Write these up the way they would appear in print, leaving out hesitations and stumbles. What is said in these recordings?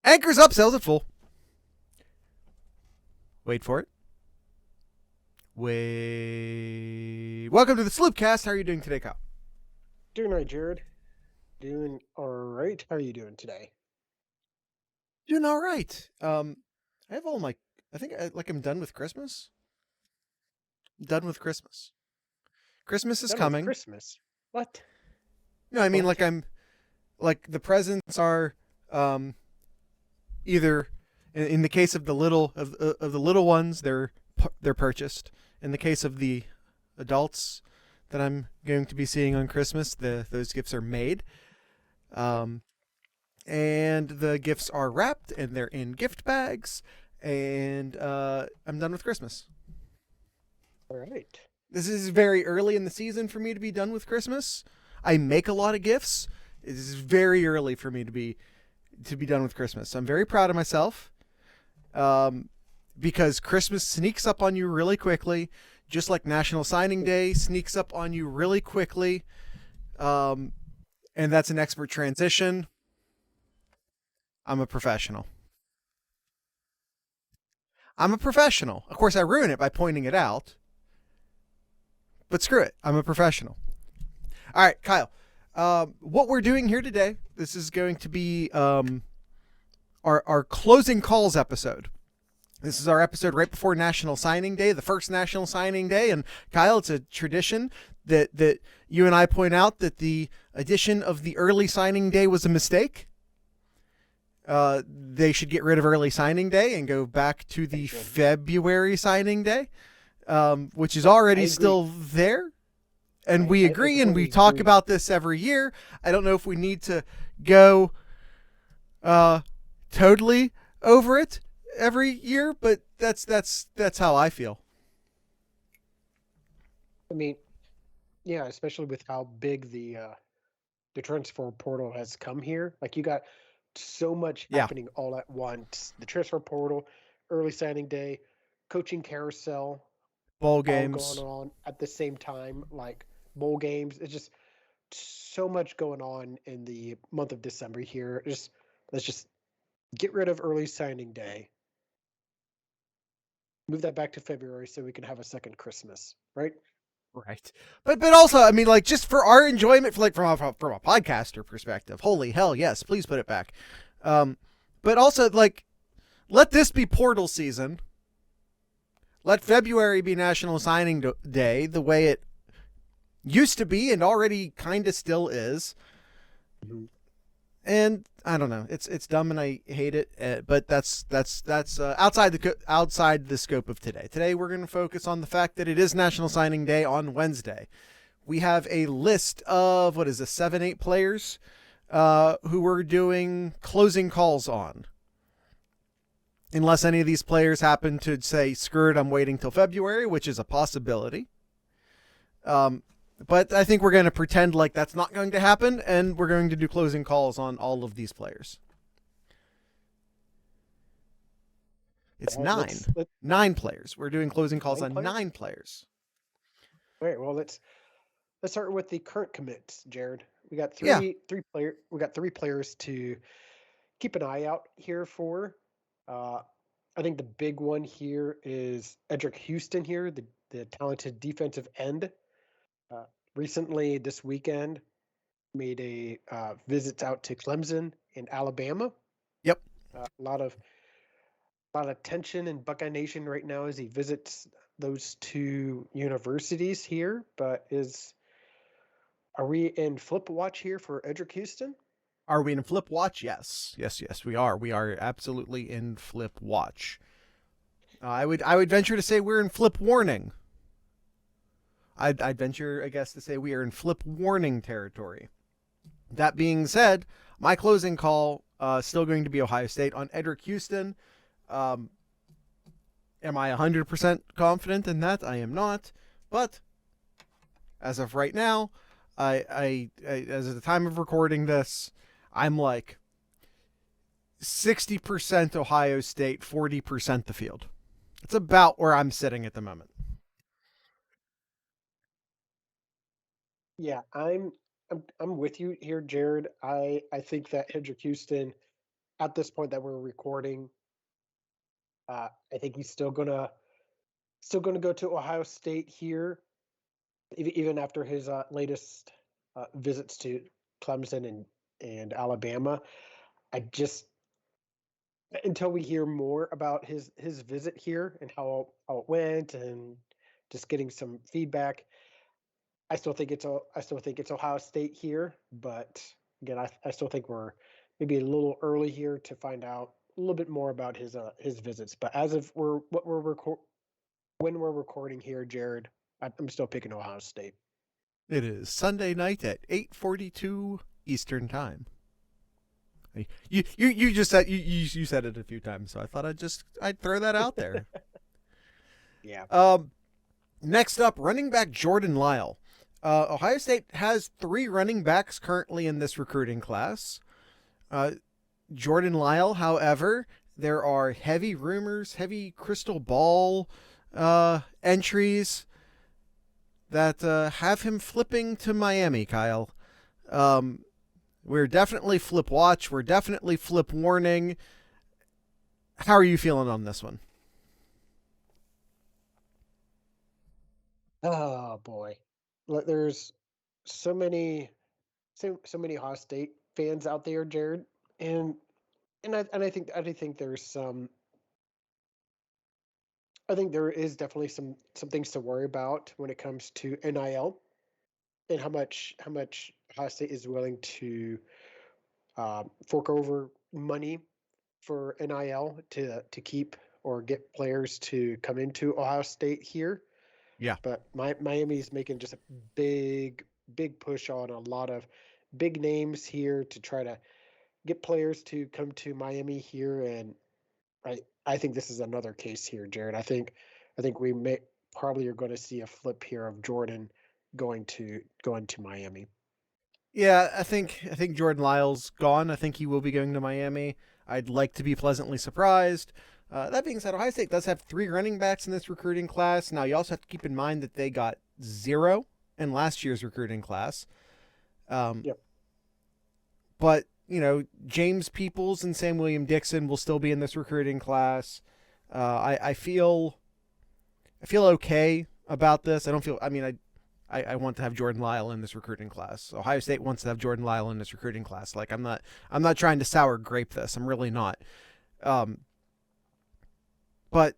Anchors up, sails at full. Wait for it. Wait. Welcome to the Sloopcast. How are you doing today, Kyle? Doing right, Jared. Doing all right. How are you doing today? Doing all right. I have all my. I think I'm done with Christmas. Done with Christmas. Christmas is Done with coming. Christmas. What? No, I mean What? the presents are um either in the case of the little ones they're purchased. In the case of the adults that I'm going to be seeing on Christmas, those gifts are made. Um, and the gifts are wrapped and they're in gift bags. And I'm done with Christmas. All right. This is very early in the season for me to be done with Christmas. I make a lot of gifts. It is very early for me to be done with Christmas. So I'm very proud of myself. Because Christmas sneaks up on you really quickly, just like National Signing Day sneaks up on you really quickly. And that's an expert transition. I'm a professional. I'm a professional. Of course, I ruin it by pointing it out, but screw it. I'm a professional. All right, Kyle. What we're doing here today, this is going to be our closing calls episode. This is our episode right before National Signing Day, the first National Signing Day. And Kyle, it's a tradition that you and I point out that the addition of the early signing day was a mistake. They should get rid of early signing day and go back to the February signing day, which is already still there. And we agree, and we talk about this every year. I don't know if we need to go totally over it every year, but that's how I feel. I mean, yeah, especially with how big the transfer portal has come here. Like you got so much Yeah, happening all at once. The transfer portal, early signing day, coaching carousel, bowl all going games. on at the same time. Like bowl games. It's just so much going on in the month of December here. Just let's just get rid of early signing day, move that back to February so we can have a second Christmas, right? Right, but also, I mean, like just for our enjoyment, for like from a podcaster perspective, holy hell, yes, please put it back. But also, like, let this be portal season. Let February be National Signing Day, the way it used to be and already kind of still is. Mm-hmm. And I don't know, it's dumb and I hate it, but that's outside the scope of today. Today we're going to focus on the fact that it is National Signing Day on Wednesday. We have a list of what is it, 7-8 players who we're doing closing calls on. Unless any of these players happen to say, screw it, I'm waiting till February, which is a possibility. But I think we're going to pretend like that's not going to happen, and we're going to do closing calls on all of these players. It's nine players. We're doing closing calls on 9 players. All right. Well, let's start with the current commits, Jared. We got Yeah. We got three players to keep an eye out here for. Uh, I think the big one here is Edric Houston here, the talented defensive end. Uh, Recently, this weekend, made a visits out to Clemson in Alabama. Yep. A lot of tension in Buckeye Nation right now as he visits those two universities here. But are we in flip watch here for Edric Houston? Are we in flip watch? Yes. Yes, we are. We are absolutely in flip watch. I would venture to say we're in flip warning. I'd venture, I guess, to say we are in flip warning territory. That being said, my closing call still going to be Ohio State on Edric Houston. Am I 100% confident in that? I am not. But as of right now, I as of the time of recording this, I'm like 60% Ohio State, 40% the field. It's about where I'm sitting at the moment. Yeah, I'm with you here, Jared. I think that Edric Houston at this point that we're recording, I think he's still gonna go to Ohio State here, even after his latest visits to Clemson and Alabama. I just until we hear more about his visit here and how it went and just getting some feedback, I still think it's Ohio State here, but again, I still think we're maybe a little early here to find out a little bit more about his visits. But as of when we're recording here, Jared, I'm still picking Ohio State. It is Sunday night at 8:42 Eastern Time. You just said you said it a few times, so I thought I'd throw that out there. Yeah. Next up, running back Jordan Lyle. Ohio State has 3 running backs currently in this recruiting class. Jordan Lyle, however, there are heavy rumors, heavy crystal ball entries that have him flipping to Miami, Kyle. We're definitely flip watch. We're definitely flip warning. How are you feeling on this one? Oh boy, there's so many so many Ohio State fans out there, Jared, and I think there's some I think there is definitely some things to worry about when it comes to NIL and how much Ohio State is willing to fork over money for NIL to keep or get players to come into Ohio State here. Yeah. But Miami is making just a big push on a lot of big names here to try to get players to come to Miami here, and I think this is another case here, Jared. I think we may probably are going to see a flip here of Jordan going to Miami. Yeah, I think Jordan Lyle's gone. I think he will be going to Miami. I'd like to be pleasantly surprised. That being said, Ohio State does have 3 running backs in this recruiting class. Now, you also have to keep in mind that they got 0 in last year's recruiting class. Yep. But, James Peoples and Sam William Dixon will still be in this recruiting class. I feel okay about this. I don't feel. I mean, I want to have Jordan Lyle in this recruiting class. Ohio State wants to have Jordan Lyle in this recruiting class. Like, I'm not trying to sour grape this. I'm really not. But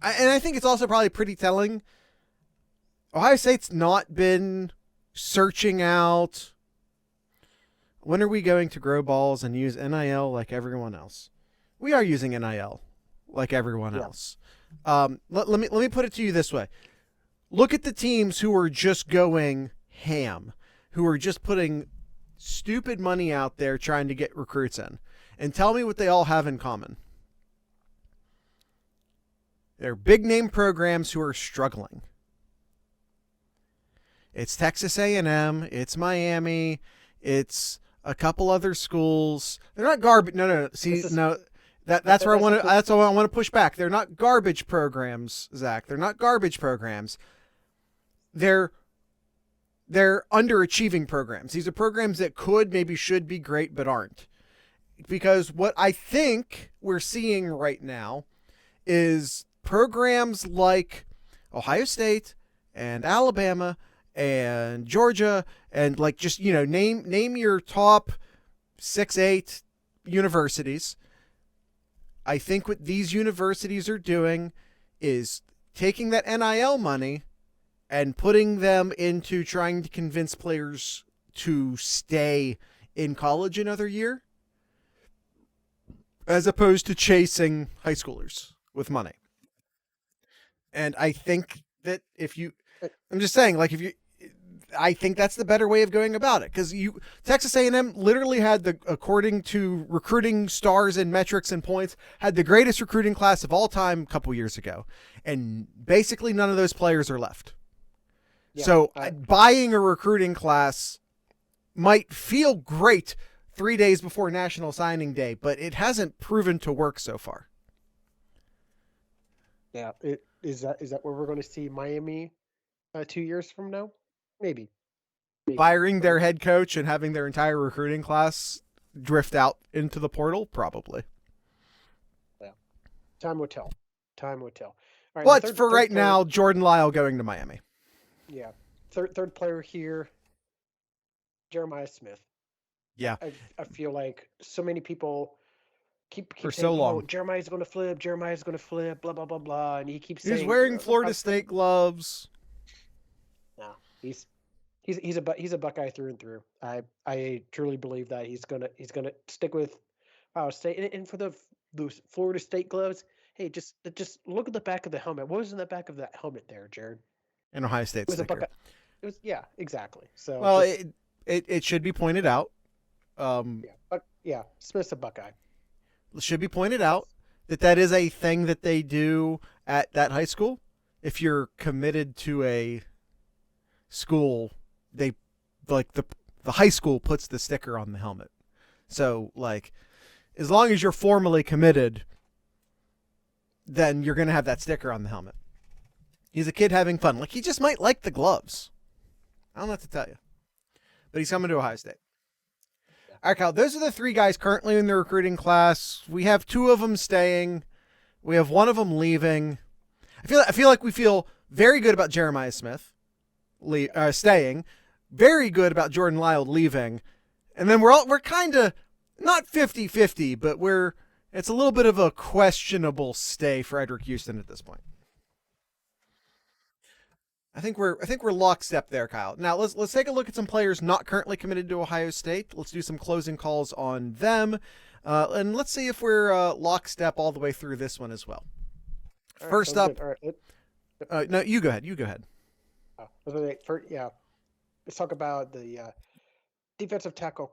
I think it's also probably pretty telling. Ohio State's not been searching out. When are we going to grow balls and use NIL like everyone else? We are using NIL like everyone Yeah. else. Let me put it to you this way. Look at the teams who are just going ham, who are just putting stupid money out there trying to get recruits in, and tell me what they all have in common. They're big name programs who are struggling. It's Texas A&M, it's Miami, it's a couple other schools. They're not garbage. No. See, no. That's where I want to. That's what I want to push back. They're not garbage programs, Zach. They're not garbage programs. They're underachieving programs. These are programs that could, maybe should be great, but aren't. Because what I think we're seeing right now is programs like Ohio State and Alabama and Georgia and like just name your top 6-8 universities. I think what these universities are doing is taking that NIL money and putting them into trying to convince players to stay in college another year, as opposed to chasing high schoolers with money. And I think that I'm just saying, like, I think that's the better way of going about it, because Texas A&M literally had according to recruiting stars and metrics and points, had the greatest recruiting class of all time a couple years ago, and basically none of those players are left. Yeah, So buying a recruiting class might feel great 3 days before National Signing Day, but it hasn't proven to work so far. yeah. Is that where we're going to see Miami 2 years from now? Maybe. Firing their head coach and having their entire recruiting class drift out into the portal? Probably. Yeah. Time will tell. Time will tell. All right. Well, The it's for third right player. now, Jordan Lyle going to Miami. Yeah. Third player here, Jeremiah Smith. Yeah, I feel like so many people for keep so saying, "Oh, long. Jeremiah's going to flip. Jeremiah's going to flip." Blah blah blah blah, and he keeps He's saying, wearing Florida I'm State gloves. no, he's a Buckeye through and through. I truly believe that he's gonna stick with Ohio State, and for those Florida State gloves. Hey, just look at the back of the helmet. What was in the back of that helmet there, Jared? An Ohio State It was a sticker. Buckeye. It was, yeah, exactly. So Well, just it should be pointed out. yeah, Smith's a Buckeye. It should be pointed out that is a thing that they do at that high school. If you're committed to a school, they like the high school puts the sticker on the helmet. So like, as long as you're formally committed, then you're gonna have that sticker on the helmet. He's a kid having fun. Like, he just might like the gloves. I don't know what to tell you. But he's coming to Ohio State. All right, Kyle, those are the three guys currently in the recruiting class. We have two of them staying. We have one of them leaving. I feel like we feel very good about Jeremiah Smith staying, very good about Jordan Lyle leaving, and then we're kind of not 50-50, but it's a little bit of a questionable stay for Edric Houston at this point. I think we're lockstep there, Kyle. Now let's take a look at some players not currently committed to Ohio State. Let's do some closing calls on them, and let's see if we're lockstep all the way through this one as well. All right, First up, all right. no, you go ahead. You go ahead. Yeah, let's talk about the defensive tackle,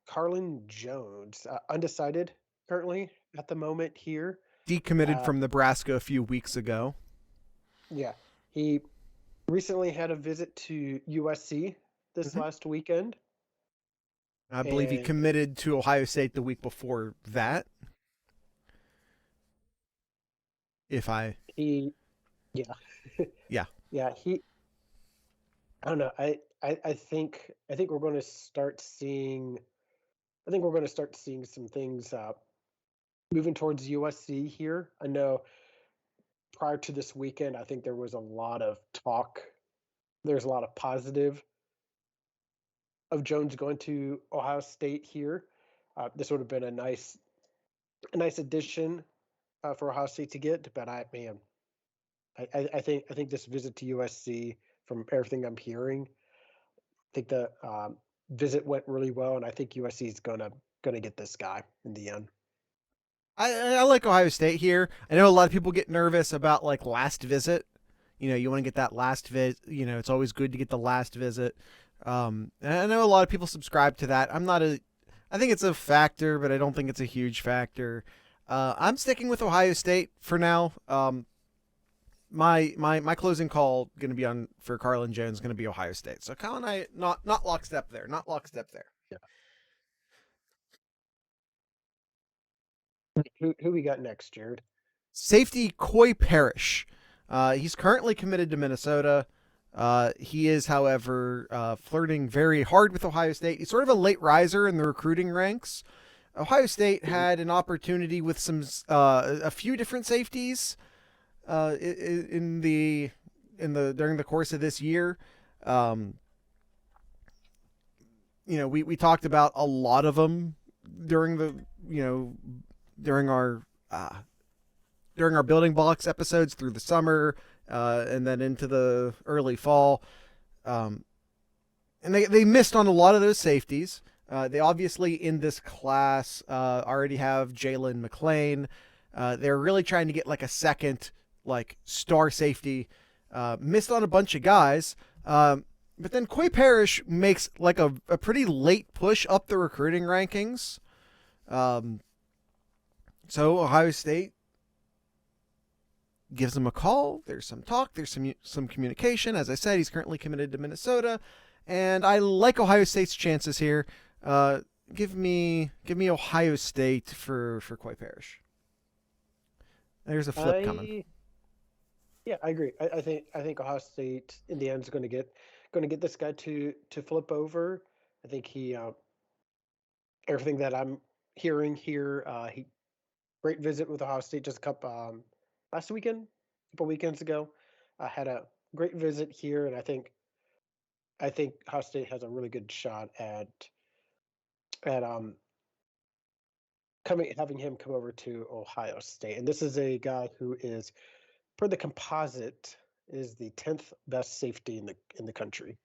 Carlin Jones, undecided currently at the moment here. Decommitted from Nebraska a few weeks ago. Yeah, he recently had a visit to USC this last weekend. I believe he committed to Ohio State the week before that. Yeah. I don't know. I think we're going to start seeing. I think we're going to start seeing some things moving towards USC here. I know prior to this weekend, I think there was a lot of talk. There's a lot of positive of Jones going to Ohio State here. This would have been a nice addition for Ohio State to get. But I think this visit to USC, from everything I'm hearing, I think the visit went really well, and I think USC is gonna get this guy in the end. I like Ohio State here. I know a lot of people get nervous about like last visit. You want to get that last visit. It's always good to get the last visit. And I know a lot of people subscribe to that. I think it's a factor, but I don't think it's a huge factor. I'm sticking with Ohio State for now. My closing call going to be for Carlin Jones going to be Ohio State. So Kyle and I not lockstep there. Not lockstep there. Yeah. Who we got next, Jared? Safety Coy Parrish. He's currently committed to Minnesota. He is, however, flirting very hard with Ohio State. He's sort of a late riser in the recruiting ranks. Ohio State had an opportunity with a few different safeties during the course of this year. We talked about a lot of them during our building blocks episodes through the summer, and then into the early fall. And they missed on a lot of those safeties. They obviously in this class already have Jalen McLean. They're really trying to get like a second star safety. Missed on a bunch of guys. But then Coy Parrish makes like a pretty late push up the recruiting rankings. So Ohio State gives him a call. There's some talk. There's some communication. As I said, he's currently committed to Minnesota, and I like Ohio State's chances here. Give me Ohio State for Coy Parrish. There's a flip coming. Yeah, I agree. I think Ohio State in the end is going to get this guy to flip over. I think everything that I'm hearing here, he great visit with Ohio State just a couple last weekend, a couple weekends ago. I had a great visit here, and I think Ohio State has a really good shot at having him come over to Ohio State. And this is a guy who is, per the composite, is the 10th best safety in the country.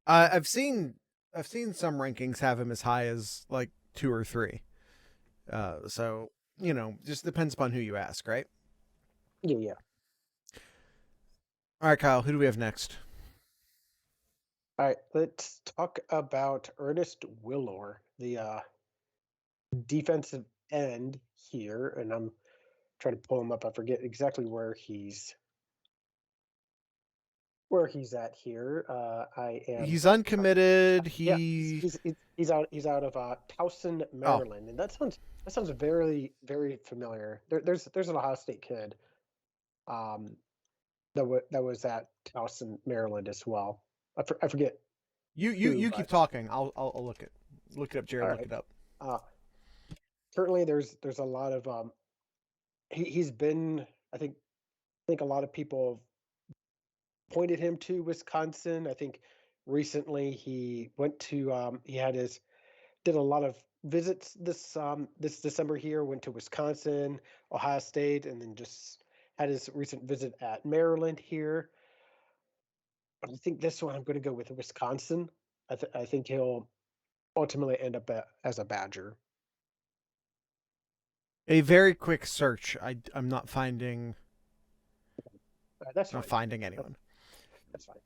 I've seen some rankings have him as high as like 2 or 3. So just depends upon who you ask, right? Yeah, yeah. All right, Kyle, who do we have next? All right, let's talk about Ernest Willor, the defensive end here, and I'm trying to pull him up. I forget exactly where he's at here. I am. He's uncommitted. Yeah, he's out of Towson, Oh, Maryland, and that sounds very very familiar. There's an Ohio State kid, um, that was at Towson, Maryland as well. I forget you who, keep but talking. I'll look it up, Jared. all Look right. it up. Uh, Certainly, there's a lot of he's been. I think a lot of people pointed him to Wisconsin. I think recently he went to he had his did a lot of visits this December here. Went to Wisconsin, Ohio State, and then just had his recent visit at Maryland here. But I think this one I'm going to go with Wisconsin. I think he'll ultimately end up as a Badger. A very quick search. I'm not That's not fine. finding That- anyone. That's fine.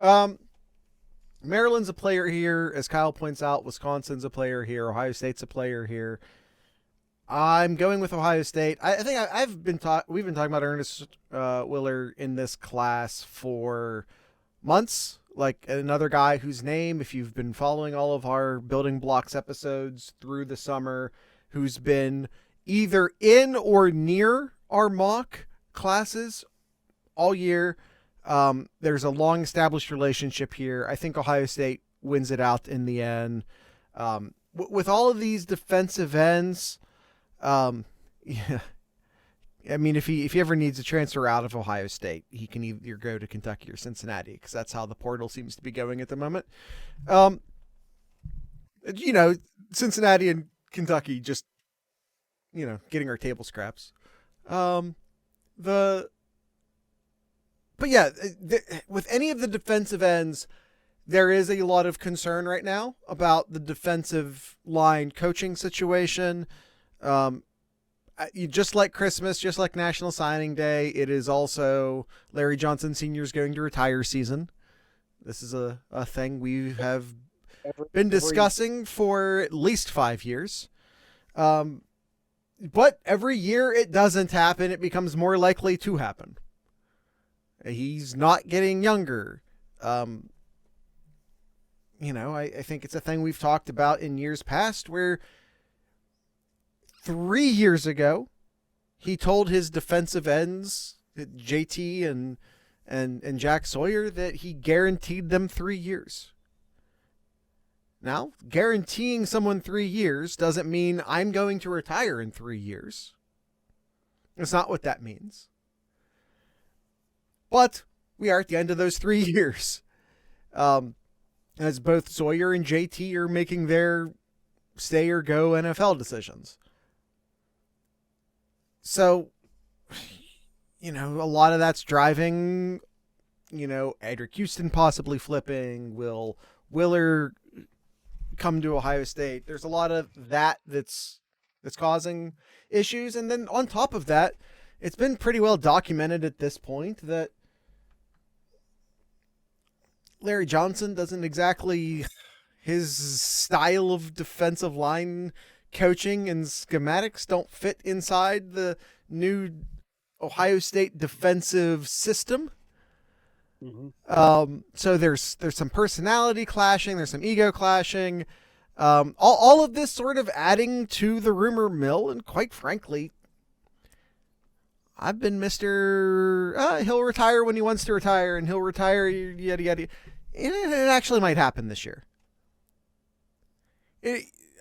Um, Maryland's a player here, as Kyle points out. Wisconsin's a player here. Ohio State's a player here. I'm going with Ohio State. I think we've been talking about Ernest Willor in this class for months. Like another guy whose name, if you've been following all of our building blocks episodes through the summer, who's been either in or near our mock classes all year. There's a long established relationship here. I think Ohio State wins it out in the end. With all of these defensive ends, yeah, I mean, if he ever needs to transfer out of Ohio State, he can either go to Kentucky or Cincinnati because that's how the portal seems to be going at the moment. Um, Cincinnati and Kentucky just getting our table scraps. Um, the but yeah, with any of the defensive ends, there is a lot of concern right now about the defensive line coaching situation. Just like Christmas, just like National Signing Day, it is also Larry Johnson Sr.'s going to retire season. This is a thing we have been discussing for at least 5 years. But every year it doesn't happen. It becomes more likely to happen. He's not getting younger. I think it's a thing we've talked about in years past where 3 years ago, he told his defensive ends, JT and Jack Sawyer, that he guaranteed them 3 years. Now, guaranteeing someone 3 years doesn't mean I'm going to retire in 3 years. That's not what that means. But we are at the end of those 3 years. As both Sawyer and JT are making their stay or go NFL decisions. So, a lot of that's driving, Edric Houston possibly flipping. Will Willor come to Ohio State? There's a lot of that's causing issues. And then on top of that, it's been pretty well documented at this point that Larry Johnson doesn't exactly, his style of defensive line coaching and schematics don't fit inside the new Ohio State defensive system. Mm-hmm. So there's some personality clashing, there's some ego clashing, all of this sort of adding to the rumor mill. And quite frankly, I've been Mr. He'll retire when he wants to retire, and he'll retire yada yada. it actually might happen this year.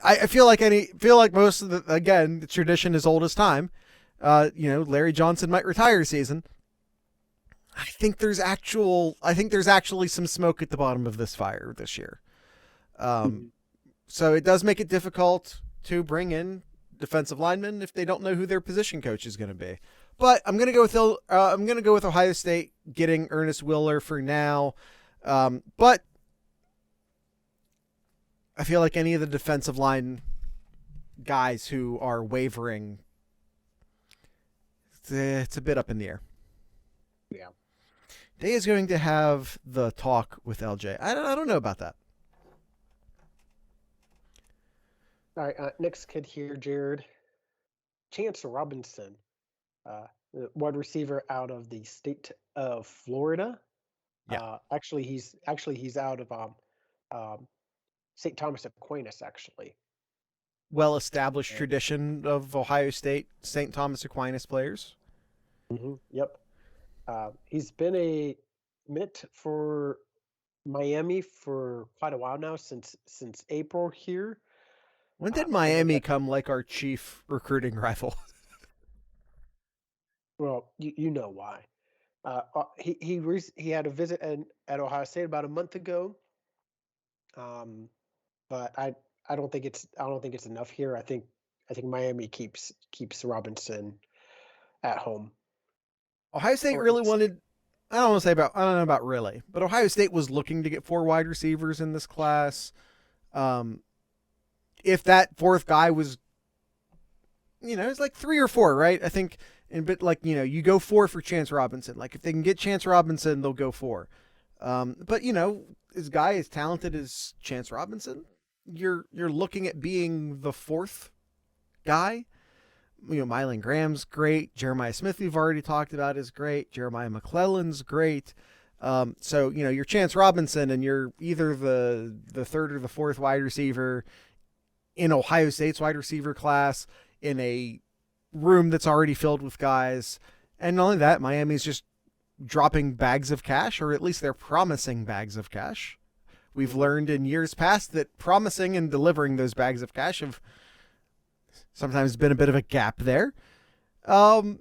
I feel like most of the tradition is old as time. Larry Johnson might retire this season. I think there's actually some smoke at the bottom of this fire this year. So it does make it difficult to bring in defensive linemen if they don't know who their position coach is going to be. But I'm going to go with Ohio State getting Ernest Willer for now. But I feel like any of the defensive line guys who are wavering, it's a bit up in the air. Yeah. Day is going to have the talk with LJ. I don't know about that. All right, next kid here, Jared. Chance Robinson, the wide receiver out of the state of Florida. Yeah. Actually, he's out of St. Thomas Aquinas, actually. Well-established tradition of Ohio State St. Thomas Aquinas players. Mm-hmm. Yep. He's been a mitt for Miami for quite a while now, since April here. When did Miami come like our chief recruiting rival? Well, you know why. He had a visit at Ohio State about a month ago. But I don't think it's enough here. I think Miami keeps Robinson at home. Ohio State really wanted. I don't know about really, but Ohio State was looking to get 4 wide receivers in this class. If that fourth guy was, it's like 3 or 4, right? I think, you go 4 for Chance Robinson. Like if they can get Chance Robinson, they'll go 4. But this guy as talented as Chance Robinson, you're looking at being the 4th guy. Mylan Graham's great. Jeremiah Smith, we've already talked about, is great. Jeremiah McClellan's great. So you're Chance Robinson, and you're either the 3rd or the 4th wide receiver in Ohio State's wide receiver class in a room that's already filled with guys. And not only that, Miami's just dropping bags of cash, or at least they're promising bags of cash. We've learned in years past that promising and delivering those bags of cash have sometimes been a bit of a gap there. But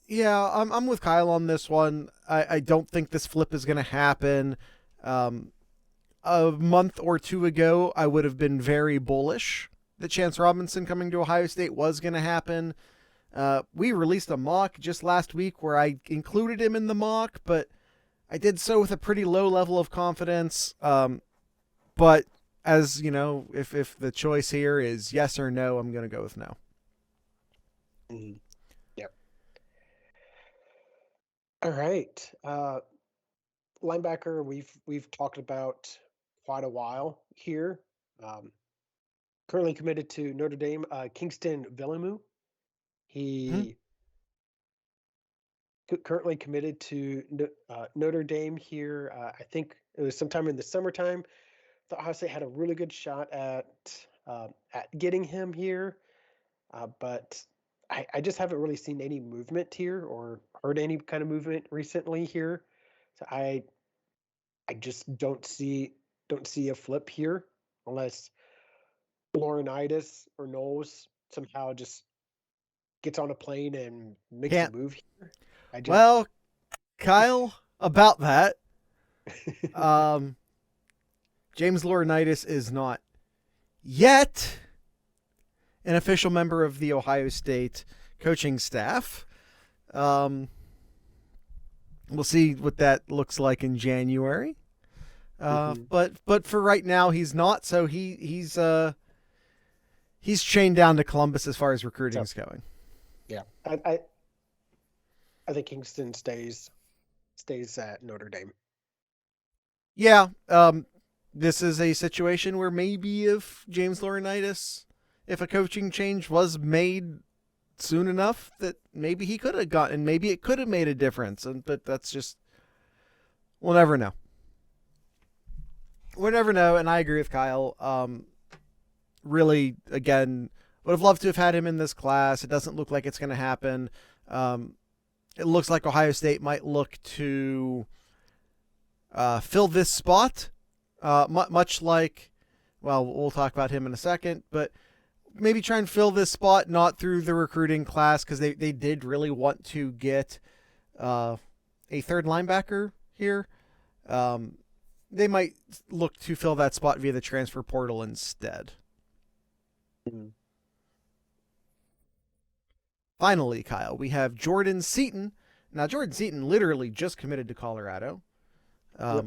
yeah, I'm with Kyle on this one. I don't think this flip is going to happen. A month or 2 ago, I would have been very bullish that Chance Robinson coming to Ohio State was going to happen. We released a mock just last week where I included him in the mock, but I did so with a pretty low level of confidence. But as if the choice here is yes or no, I'm going to go with no. Mm-hmm. Yep. All right. Linebacker, we've talked about quite a while here. Currently committed to Notre Dame, Kingston Vilimu. He currently committed to Notre Dame here. I think it was sometime in the summertime. Thought Ohio State had a really good shot at getting him here, but I just haven't really seen any movement here or heard any kind of movement recently here. So I just don't see a flip here unless Laurinaitis or Knowles somehow just gets on a plane and makes a move here. Well, Kyle, about that, James Laurinaitis is not yet an official member of the Ohio State coaching staff. We'll see what that looks like in January. But for right now, he's not. So he's chained down to Columbus as far as recruiting is going. Yeah, I think Kingston stays at Notre Dame. Yeah, this is a situation where maybe if James Laurinaitis, if a coaching change was made soon enough, that maybe he could have gotten, maybe it could have made a difference. But that's just, we'll never know. We'll never know. And I agree with Kyle. Really, again, would have loved to have had him in this class. It doesn't look like it's going to happen. It looks like Ohio State might look to fill this spot, much like, well, we'll talk about him in a second, but maybe try and fill this spot not through the recruiting class, because they did really want to get a third linebacker here. They might look to fill that spot via the transfer portal instead. Mm-hmm. Finally, Kyle, we have Jordan Seaton. Now, Jordan Seaton literally just committed to Colorado. Yep.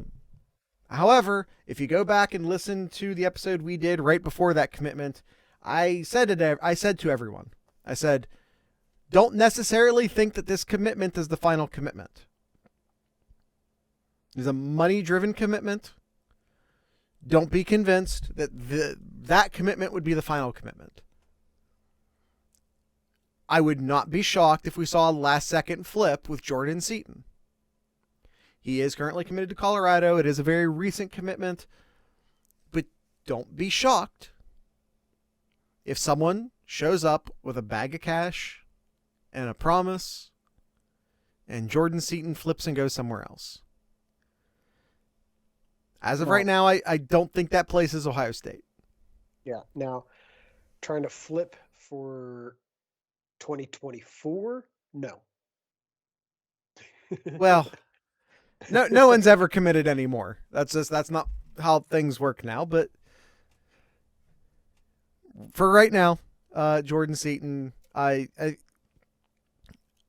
However, if you go back and listen to the episode we did right before that commitment, I said to everyone, I said, don't necessarily think that this commitment is the final commitment. It's a money-driven commitment. Don't be convinced that that commitment would be the final commitment. I would not be shocked if we saw a last-second flip with Jordan Seaton. He is currently committed to Colorado. It is a very recent commitment. But don't be shocked if someone shows up with a bag of cash and a promise and Jordan Seaton flips and goes somewhere else. As of right now, I don't think that place is Ohio State. Yeah. Now, trying to flip for 2024? No. Well, no one's ever committed anymore. That's not how things work now. But for right now, Jordan Seaton, I'm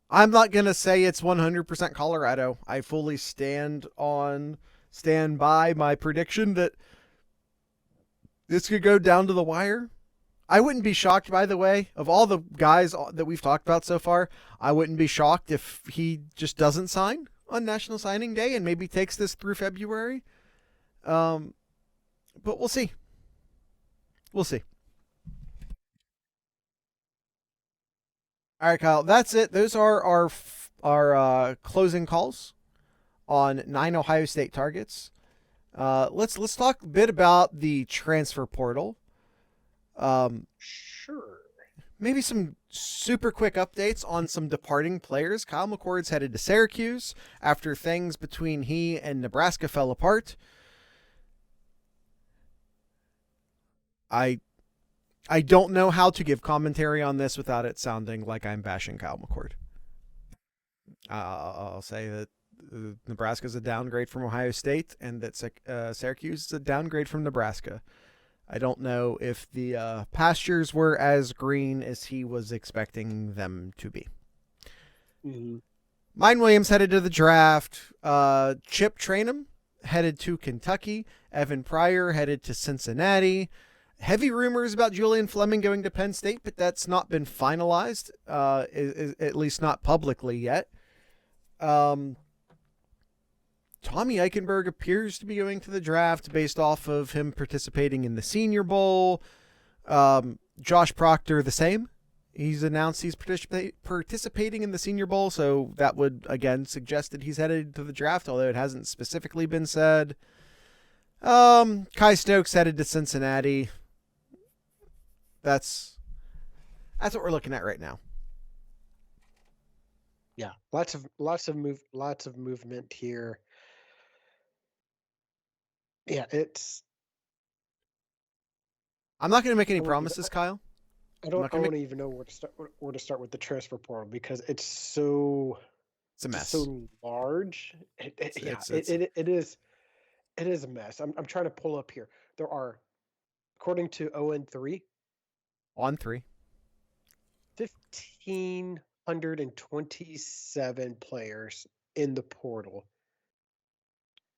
not gonna say it's 100% Colorado. I fully stand by my prediction that this could go down to the wire. I wouldn't be shocked, by the way, of all the guys that we've talked about so far, I wouldn't be shocked if he just doesn't sign on National Signing Day and maybe takes this through February. But we'll see. We'll see. All right, Kyle, that's it. Those are our closing calls on 9 Ohio State targets. Let's talk a bit about the transfer portal. Sure. Maybe some super quick updates on some departing players. Kyle McCord's headed to Syracuse after things between he and Nebraska fell apart. I don't know how to give commentary on this without it sounding like I'm bashing Kyle McCord. I'll say that Nebraska is a downgrade from Ohio State, and that Syracuse is a downgrade from Nebraska. I don't know if the pastures were as green as he was expecting them to be. Mm-hmm. Mine Williams headed to the draft. Chip Trainum headed to Kentucky. Evan Pryor headed to Cincinnati. Heavy rumors about Julian Fleming going to Penn State, but that's not been finalized, at least not publicly yet. Tommy Eichenberg appears to be going to the draft based off of him participating in the Senior Bowl. Josh Proctor, the same. He's announced he's participating in the Senior Bowl, so that would, again, suggest that he's headed to the draft, although it hasn't specifically been said. Kai Stokes headed to Cincinnati. That's what we're looking at right now. Yeah, lots of movement here. Yeah, I'm not going to make any promises, Kyle. I don't even know where to start with the transfer portal, because it's a mess. So large. It is a mess. I'm trying to pull up here. There are, according to ON3, 1,527 players in the portal,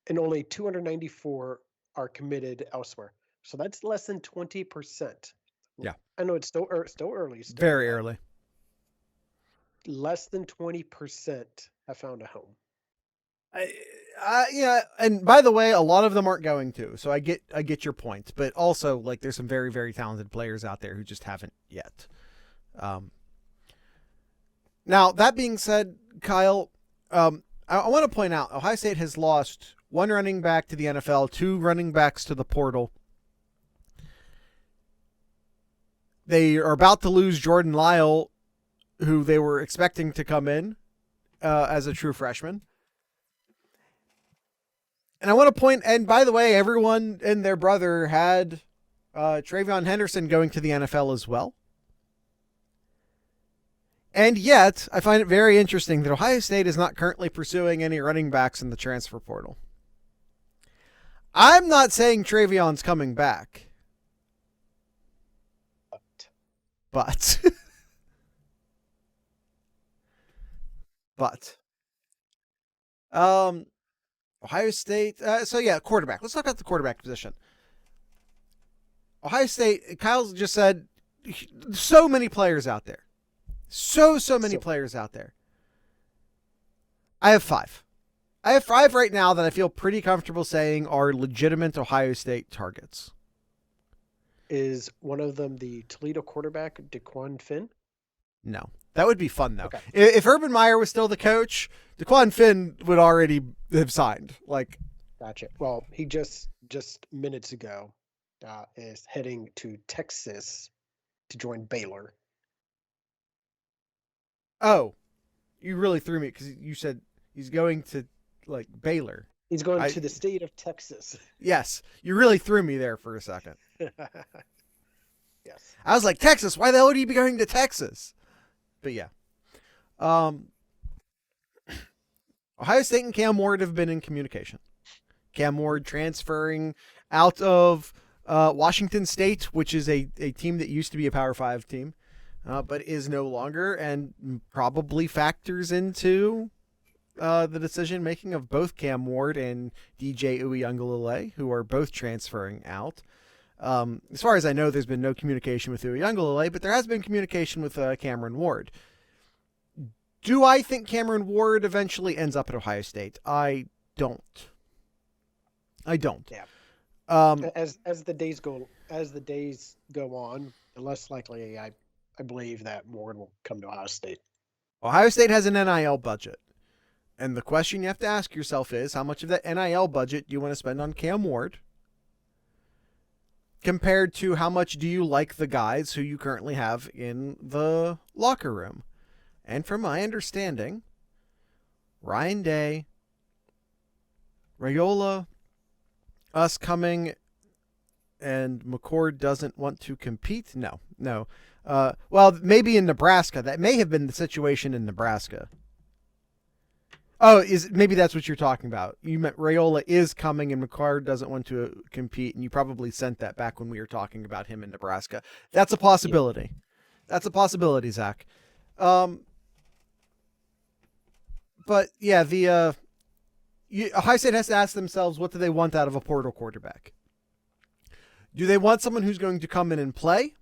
and only 294 are committed elsewhere. So that's less than 20%. Yeah, I know it's still early. Very early. Less than 20% have found a home. Yeah, and by the way, a lot of them aren't going to. So I get your point, but also, like, there's some very, very talented players out there who just haven't yet. Now, that being said, Kyle, I want to point out Ohio State has lost one running back to the NFL, two running backs to the portal. They are about to lose Jordan Lyle, who they were expecting to come in as a true freshman. And I want to point, and by the way, everyone and their brother had Travion Henderson going to the NFL as well. And yet, I find it very interesting that Ohio State is not currently pursuing any running backs in the transfer portal. I'm not saying Travion's coming back, but but um Ohio State. So yeah, quarterback. Let's talk about the quarterback position. Ohio State. Kyle just said so many players out there. So many So players out there. I have five. I have five right now that I feel pretty comfortable saying are legitimate Ohio State targets. is one of them the Toledo quarterback, DeQuan Finn? No. That would be fun, though. Okay, If Urban Meyer was still the coach, DeQuan Finn would already have signed. Like, gotcha. Well, he just minutes ago is heading to Texas to join Baylor. oh, you really threw me because you said he's going to, like, Baylor. He's going I to the state of Texas. Yes, you really threw me there for a second. Yes. I was like, Texas? Why the hell would he be going to Texas? But yeah. Um, Ohio State and Cam Ward have been in communication. Cam Ward transferring out of Washington State, which is a team that used to be a Power 5 team, but is no longer, and probably factors into the decision making of both Cam Ward and DJ Uiagalelei, who are both transferring out. As far as I know, there's been no communication with Uiagalelei, but there has been communication with Cameron Ward. Do I think Cameron Ward eventually ends up at Ohio State? I don't. I don't. Yeah. Um, As the days go on, the less likely I believe that Ward will come to Ohio State. Ohio State has an NIL budget. And the question you have to ask yourself is, how much of that NIL budget do you want to spend on Cam Ward compared to how much do you like the guys who you currently have in the locker room? And from my understanding, Ryan Day, Raiola, us coming, and McCord doesn't want to compete? No. Well, maybe in Nebraska. That may have been the situation in Nebraska. Oh, maybe that's what you're talking about. You meant Raiola is coming and McCord doesn't want to compete, and you probably sent that back when we were talking about him in Nebraska. That's a possibility. Yeah. That's a possibility, Zach. But yeah, Ohio State has to ask themselves, what do they want out of a portal quarterback? Do they want someone who's going to come in and play?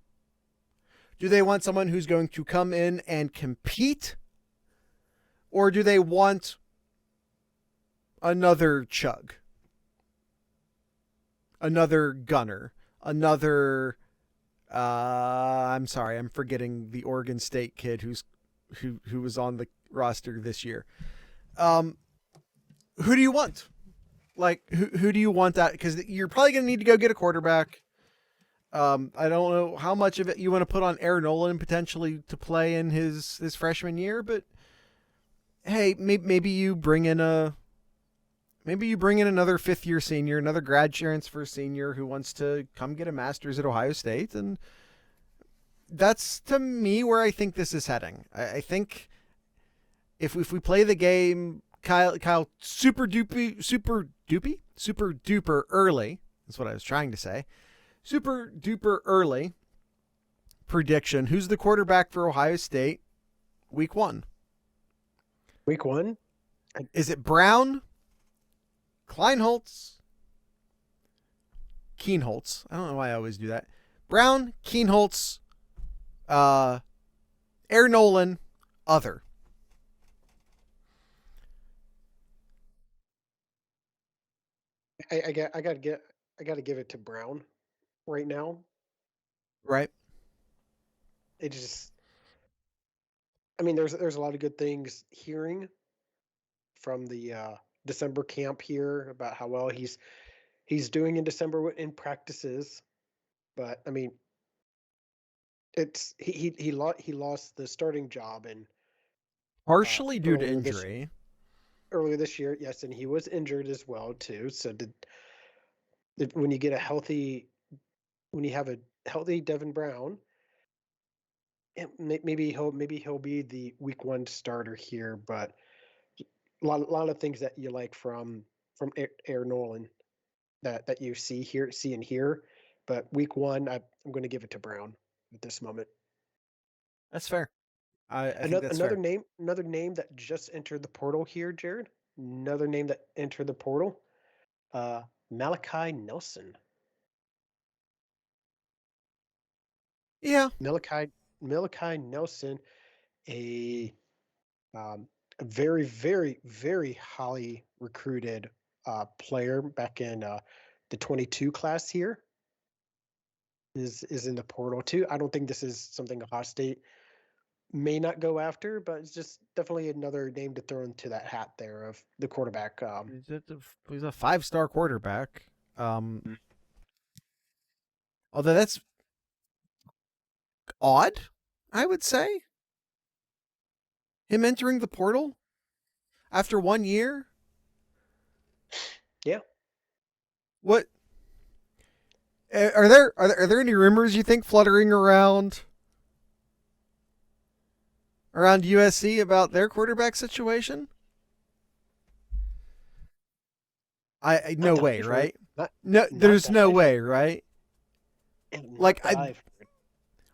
Do they want someone who's going to come in and compete? Or do they want another Chug, another Gunner, another I'm sorry, I'm forgetting the Oregon State kid who was on the roster this year. Who do you want? Like, who do you want that? Because you're probably going to need to go get a quarterback. I don't know how much of it you want to put on Aaron Nolan potentially to play in his freshman year, but hey, maybe you bring in another fifth-year senior, another grad transfer senior who wants to come get a master's at Ohio State, and that's, to me, where I think this is heading. I think if we play the game, Kyle, super duper early. That's what I was trying to say. Super duper early prediction. Who's the quarterback for Ohio State week 1? Week 1? Is it Brown, Kleinholtz, Keenholtz? I don't know why I always do that. Brown, Keenholtz, Air Nolan, other. I gotta give it to Brown right now. Right. It just, I mean, there's a lot of good things hearing from the December camp here about how well he's doing in December in practices, but I mean, it's he lost the starting job in Partially due to earlier injury. earlier this year, yes, and he was injured as well too. So when you get when you have a healthy Devin Brown, maybe he'll be the week 1 starter here. But a lot of things that you like from Air Nolan that you see and hear. But week 1, I'm going to give it to Brown at this moment. That's fair. I think Another that's fair. another name that just entered the portal here, Jared. Another name that entered the portal, Malachi Nelson. Yeah. Malachi Nelson, a a very, very, very highly recruited player back in the 22 class here is in the portal too. I don't think this is something Ohio State may not go after, but it's just definitely another name to throw into that hat there of the quarterback. He's a 5-star quarterback. Although that's odd, I would say. Him entering the portal after 1 year. Yeah. What are there any rumors you think fluttering around USC about their quarterback situation? I no way, right? No, there's no way, right? Like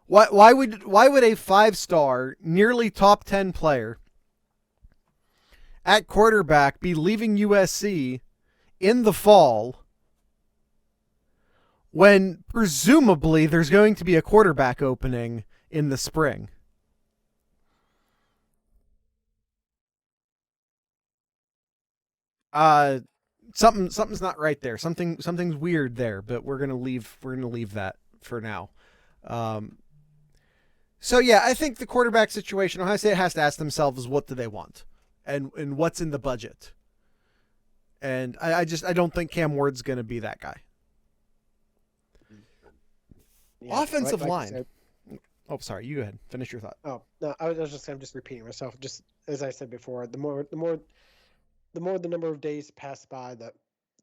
why would a 5-star, nearly top 10 player at quarterback be leaving USC in the fall when presumably there's going to be a quarterback opening in the spring? Something's not right there. Something's weird there, but we're gonna leave that for now. So yeah, I think the quarterback situation, Ohio State has to ask themselves what do they want, and what's in the budget. And I don't think Cam Ward's gonna be that guy. Yeah, offensive line. Oh, sorry. You go ahead. Finish your thought. Oh no, I'm just repeating myself. Just as I said before, the more the number of days pass by, the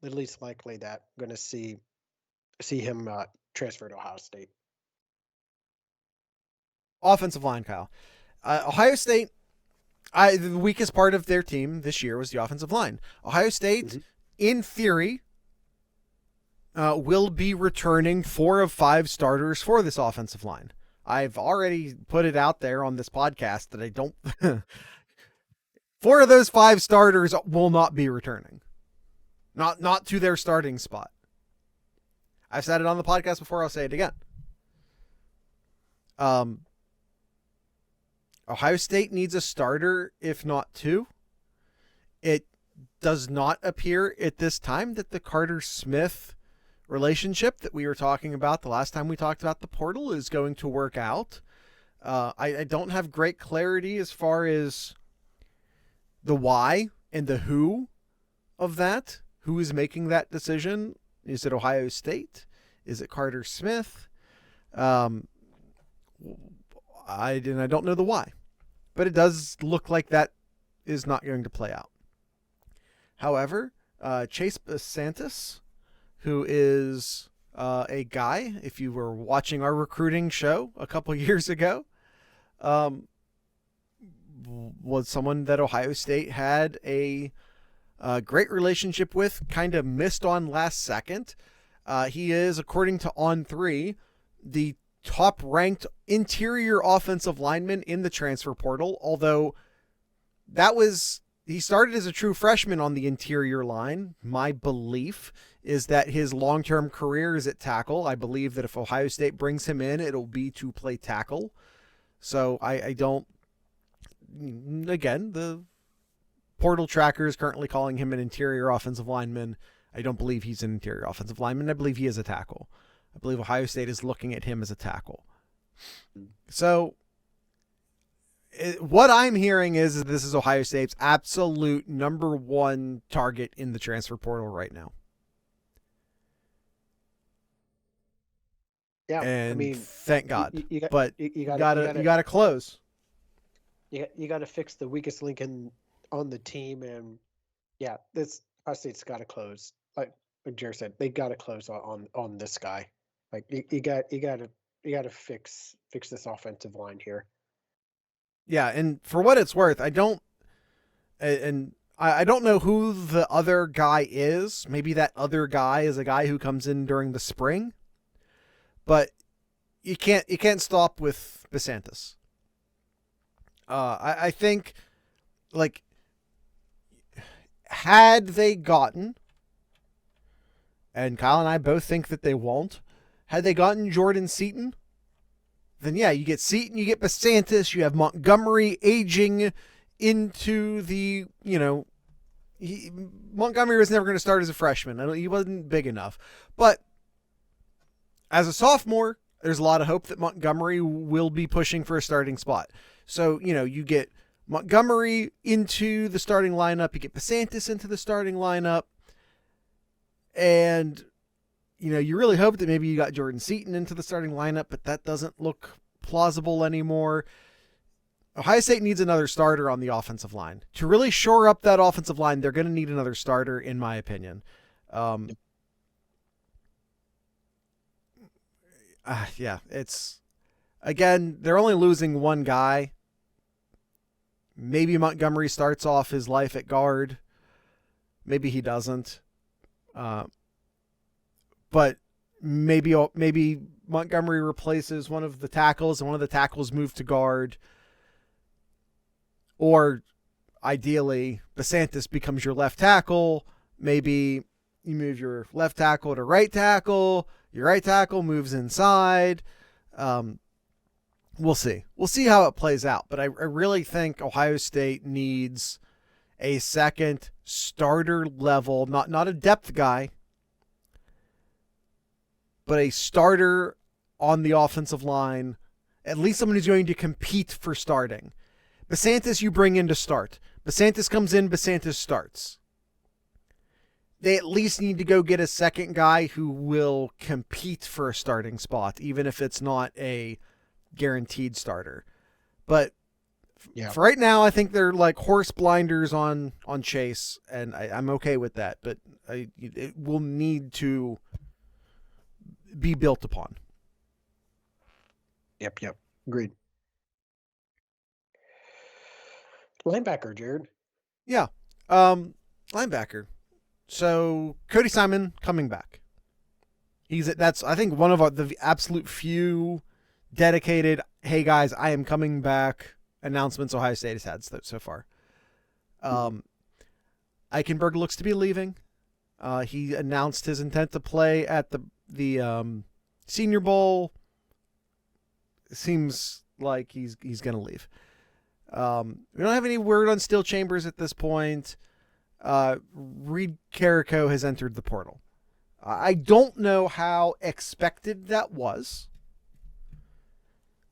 least likely that I'm going to see him transfer to Ohio State. Offensive line, Kyle. Ohio State, the weakest part of their team this year was the offensive line. Ohio State, in theory, will be returning 4 of 5 starters for this offensive line. I've already put it out there on this podcast that I don't... 4 of those 5 starters will not be returning. Not to their starting spot. I've said it on the podcast before, I'll say it again. Ohio State needs a starter, if not 2. It does not appear at this time that the Carter-Smith relationship that we were talking about the last time we talked about the portal is going to work out. I don't have great clarity as far as the why and the who of that. Who is making that decision? Is it Ohio State? Is it Carter-Smith? I don't know the why, but it does look like that is not going to play out. However, Chase Santis, who is a guy, if you were watching our recruiting show a couple years ago, was someone that Ohio State had a great relationship with, kind of missed on last second. He is, according to On3, the top-ranked interior offensive lineman in the transfer portal, although he started as a true freshman on the interior line. My belief is that his long-term career is at tackle. I believe that if Ohio State brings him in, it'll be to play tackle. So I don't... Again, the portal tracker is currently calling him an interior offensive lineman. I don't believe he's an interior offensive lineman. I believe he is a tackle. I believe Ohio State is looking at him as a tackle. So what I'm hearing is this is Ohio State's absolute number 1 target in the transfer portal right now. Yeah, and I mean, thank God. You gotta close. You got to fix the weakest link on the team, and Yeah, this Ohio State's got to close. Like Jared said, they got to close on this guy. Like you got to fix this offensive line here. Yeah, and for what it's worth, I don't know who the other guy is. Maybe that other guy is a guy who comes in during the spring, but you can't stop with DeSantis. I think, like, had they gotten, and Kyle and I both think that they won't, had they gotten Jordan Seaton, then yeah, you get Seaton, you get DeSantis, you have Montgomery aging into the, Montgomery was never going to start as a freshman. He wasn't big enough. But as a sophomore, there's a lot of hope that Montgomery will be pushing for a starting spot. So, you get Montgomery into the starting lineup, you get DeSantis into the starting lineup, and, you really hope that maybe you got Jordan Seaton into the starting lineup, but that doesn't look plausible anymore. Ohio State needs another starter on the offensive line. To really shore up that offensive line, they're going to need another starter, in my opinion. Yeah, it's, again, they're only losing one guy. Maybe Montgomery starts off his life at guard. Maybe he doesn't. But maybe Montgomery replaces one of the tackles and one of the tackles move to guard. Or ideally, DeSantis becomes your left tackle. Maybe you move your left tackle to right tackle. Your right tackle moves inside. We'll see. We'll see how it plays out. But I really think Ohio State needs a second starter level, not a depth guy, but a starter on the offensive line, at least someone who's going to compete for starting. DeSantis you bring in to start. DeSantis comes in, DeSantis starts. They at least need to go get a second guy who will compete for a starting spot, even if it's not a guaranteed starter. But Yeah. for right now, I think they're like horse blinders on Chase, and I'm okay with that. But it will need to be built upon. Yep. Agreed. Linebacker, Jared. Yeah. Linebacker. So Cody Simon coming back. That's I think one of the absolute few dedicated, hey guys, I am coming back announcements Ohio State has had so far. Eichenberg looks to be leaving. He announced his intent to play at the Senior Bowl. It seems like he's going to leave. We don't have any word on Steel Chambers at this point. Reed Carrico has entered the portal. I don't know how expected that was.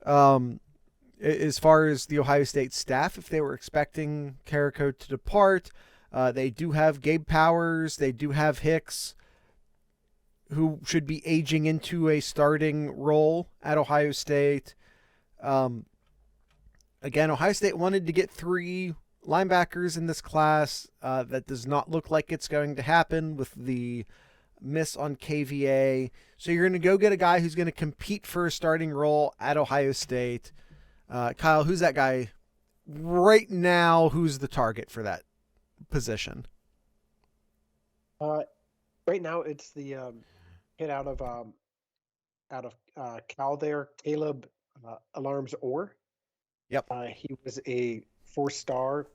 As far as the Ohio State staff, if they were expecting Carrico to depart, they do have Gabe Powers. They do have Hicks, who should be aging into a starting role at Ohio State. Again, Ohio State wanted to get 3 linebackers in this class. That does not look like it's going to happen with the miss on KVA. So you're going to go get a guy who's going to compete for a starting role at Ohio State. Kyle, who's that guy right now? Who's the target for that position? Right now it's the kid out of Cal there, Caleb Alarms Orr. Yep. He was a 4-star.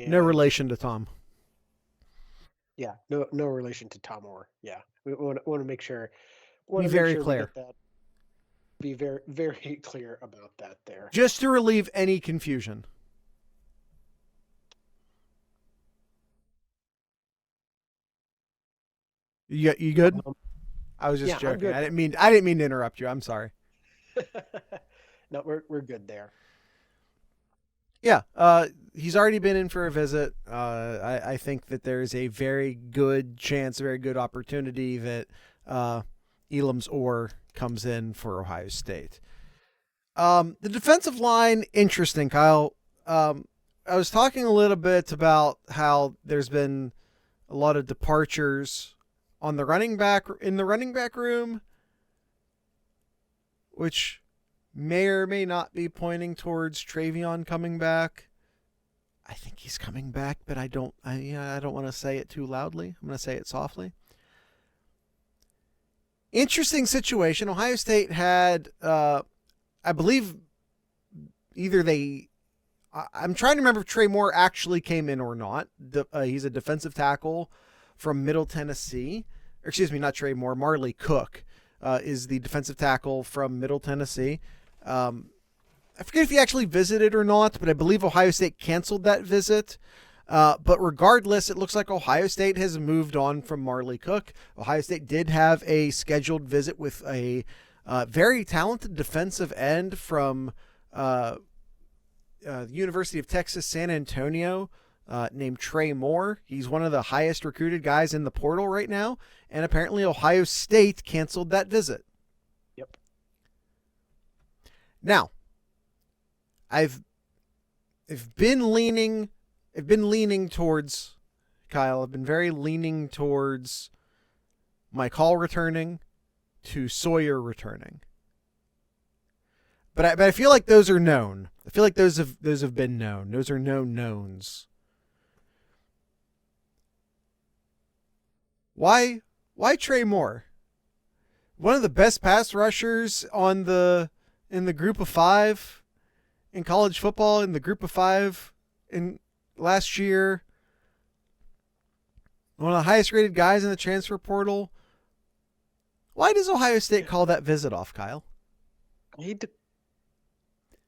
No relation to Tom. Yeah, no relation to Tom Orr. Yeah, we want to make sure. Be very clear. Be very, very clear about that there. Just to relieve any confusion. You good? I was just joking. I didn't mean to interrupt you. I'm sorry. No, we're good there. Yeah, he's already been in for a visit. I think that there's a very good chance, a very good opportunity that Elam's Orr comes in for Ohio State. The defensive line, interesting, Kyle. I was talking a little bit about how there's been a lot of departures on the running back room, which may or may not be pointing towards Travion coming back. I think he's coming back, but I don't want to say it too loudly. I'm going to say it softly. Interesting situation. Ohio State had, I believe, I'm trying to remember if Trey Moore actually came in or not. He's a defensive tackle from Middle Tennessee. Or excuse me, not Trey Moore. Marley Cook is the defensive tackle from Middle Tennessee. I forget if he actually visited or not, but I believe Ohio State canceled that visit. But regardless, it looks like Ohio State has moved on from Marley Cook. Ohio State did have a scheduled visit with a very talented defensive end from the University of Texas, San Antonio, named Trey Moore. He's one of the highest recruited guys in the portal right now, and apparently Ohio State canceled that visit. Yep. Now, I've been leaning towards Kyle. I've been very leaning towards Mike Hall returning to Sawyer returning. But I feel like those are known. I feel like those have been known. Those are known knowns. Why Trey Moore? One of the best pass rushers in the group of 5 in college football, in the group of 5 in last year. One of the highest rated guys in the transfer portal. Why does Ohio State call that visit off, Kyle?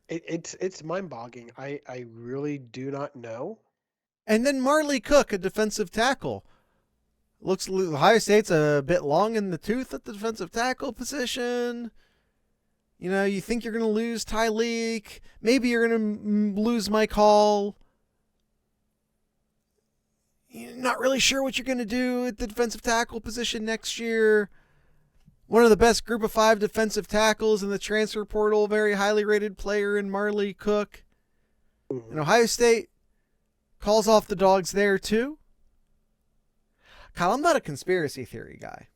It's mind-boggling. I really do not know. And then Marley Cook, a defensive tackle. Looks Ohio State's a bit long in the tooth at the defensive tackle position. You know, you think you're going to lose Tyleek. Maybe you're going to lose Mike Hall. You're not really sure what you're going to do at the defensive tackle position next year. One of the best group of 5 defensive tackles in the transfer portal, very highly rated player in Marley Cook. And Ohio State calls off the dogs there too. Kyle, I'm not a conspiracy theory guy.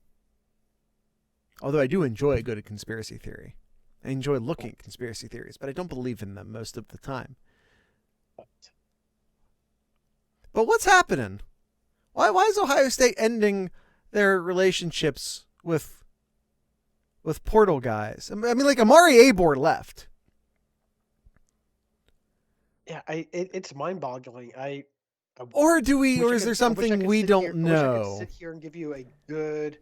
Although I do enjoy a good conspiracy theory. I enjoy looking at conspiracy theories, but I don't believe in them most of the time. But what's happening? Why is Ohio State ending their relationships with portal guys? I mean, like Amari Abor left. Yeah, it's mind-boggling. Or is there something we don't know? I wish I could sit here and give you a good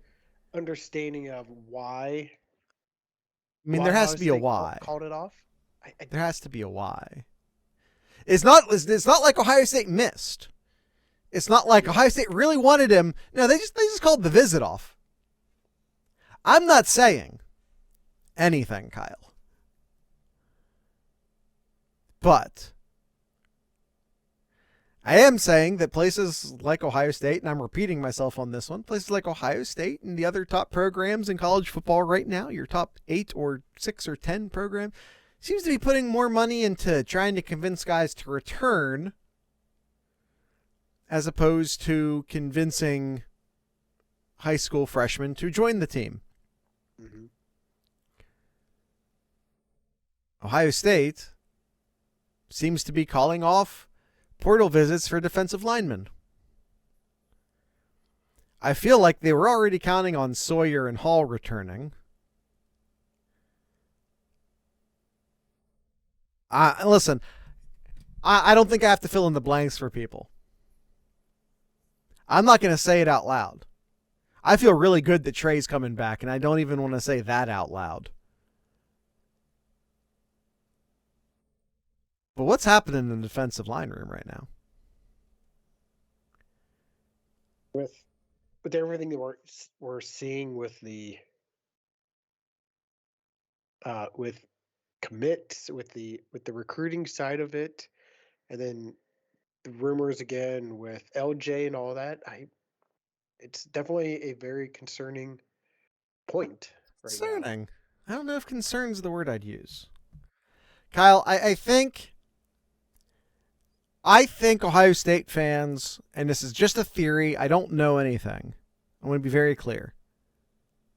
understanding of why. I mean, there has to be a why. Called it off. There has to be a why. It's not like Ohio State missed. It's not like Ohio State really wanted him. No, they just called the visit off. I'm not saying anything, Kyle. But I am saying that places like Ohio State, and I'm repeating myself on this one, places like Ohio State and the other top programs in college football right now, your top 8 or 6 or 10 program, seems to be putting more money into trying to convince guys to return as opposed to convincing high school freshmen to join the team. Mm-hmm. Ohio State seems to be calling off portal visits for defensive linemen. I feel like they were already counting on Sawyer and Hall returning. Listen, I don't think I have to fill in the blanks for people. I'm not going to say it out loud. I feel really good that Trey's coming back, and I don't even want to say that out loud. But what's happening in the defensive line room right now? With everything that we're seeing with the with commits, with the recruiting side of it, and then the rumors again with LJ and all that, it's definitely a very concerning point right now. Concerning. I don't know if concern's the word I'd use. Kyle, I think I think Ohio State fans, and this is just a theory, I don't know anything. I want to be very clear.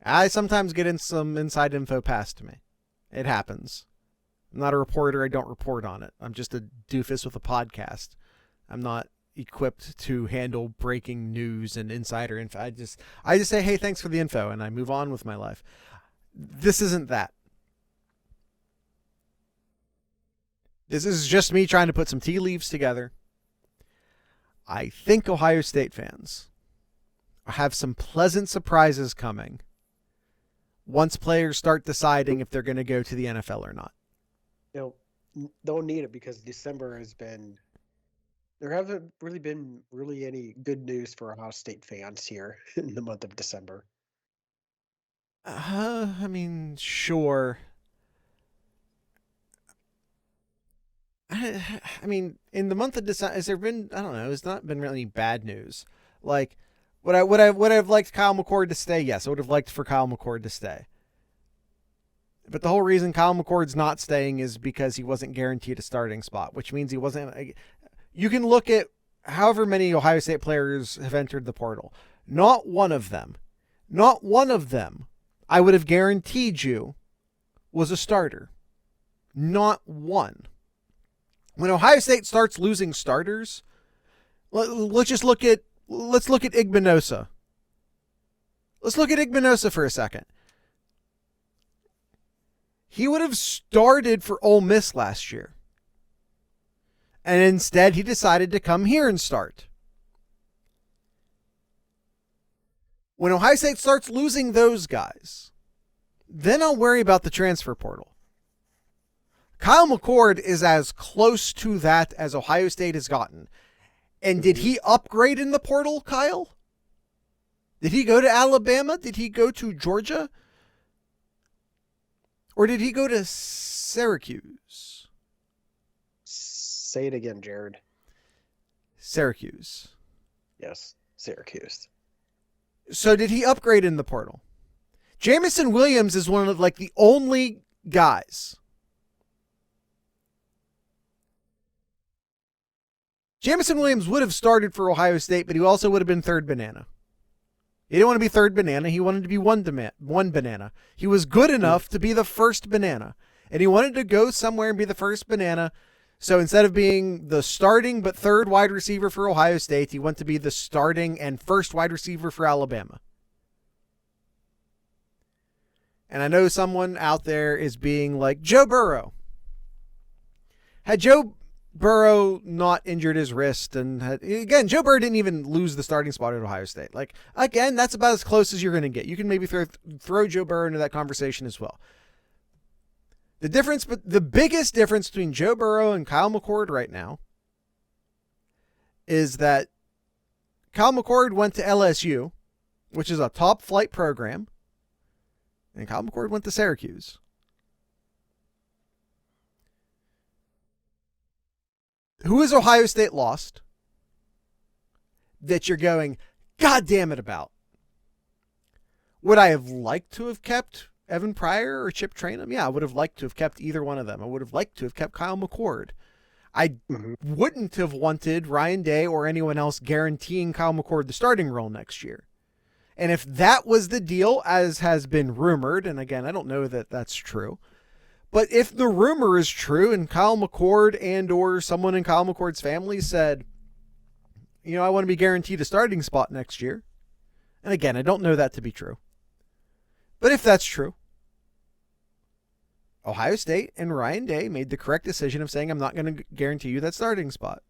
I sometimes get in some inside info passed to me. It happens. I'm not a reporter. I don't report on it. I'm just a doofus with a podcast. I'm not equipped to handle breaking news and insider info. I just say, hey, thanks for the info, and I move on with my life. This isn't that. This is just me trying to put some tea leaves together. I think Ohio State fans have some pleasant surprises coming once players start deciding if they're going to go to the NFL or not. Don't need it because December has been. There haven't really been any good news for Ohio State fans here in the month of December. I mean, sure. I mean, in the month of December, has there been? I don't know. It's not been really bad news. Like, would I have liked Kyle McCord to stay? Yes, I would have liked for Kyle McCord to stay. But the whole reason Kyle McCord's not staying is because he wasn't guaranteed a starting spot, which means he wasn't. You can look at however many Ohio State players have entered the portal. Not one of them, I would have guaranteed you was a starter. Not one. When Ohio State starts losing starters, let's look at Igbinosa. Let's look at Igbinosa for a second. He would have started for Ole Miss last year. And instead, he decided to come here and start. When Ohio State starts losing those guys, then I'll worry about the transfer portal. Kyle McCord is as close to that as Ohio State has gotten. And did he upgrade in the portal, Kyle? Did he go to Alabama? Did he go to Georgia? Or did he go to Syracuse? Say it again, Jared. Syracuse. Yes, Syracuse. So did he upgrade in the portal? Jamison Williams is one of the only guys. Jamison Williams would have started for Ohio State, but he also would have been third banana. He didn't want to be third banana. He wanted to be one banana. He was good enough to be the first banana. And he wanted to go somewhere and be the first banana. So instead of being the starting but third wide receiver for Ohio State, he went to be the starting and first wide receiver for Alabama. And I know someone out there is being like, Joe Burrow. Had Joe Burrow not injured his wrist, and again, Joe Burrow didn't even lose the starting spot at Ohio State. Again, that's about as close as you're going to get. You can maybe throw Joe Burrow into that conversation as well. The biggest difference between Joe Burrow and Kyle McCord right now is that Kyle McCord went to LSU, which is a top flight program, and Kyle McCord went to Syracuse. Who has Ohio State lost that you're going, God damn it, about? Would I have liked to have kept Evan Pryor or Chip Trainum? Yeah, I would have liked to have kept either one of them. I would have liked to have kept Kyle McCord. I wouldn't have wanted Ryan Day or anyone else guaranteeing Kyle McCord the starting role next year. And if that was the deal, as has been rumored, and again, I don't know that that's true, but if the rumor is true and Kyle McCord and or someone in Kyle McCord's family said, I want to be guaranteed a starting spot next year. And again, I don't know that to be true. But if that's true, Ohio State and Ryan Day made the correct decision of saying, I'm not going to guarantee you that starting spot.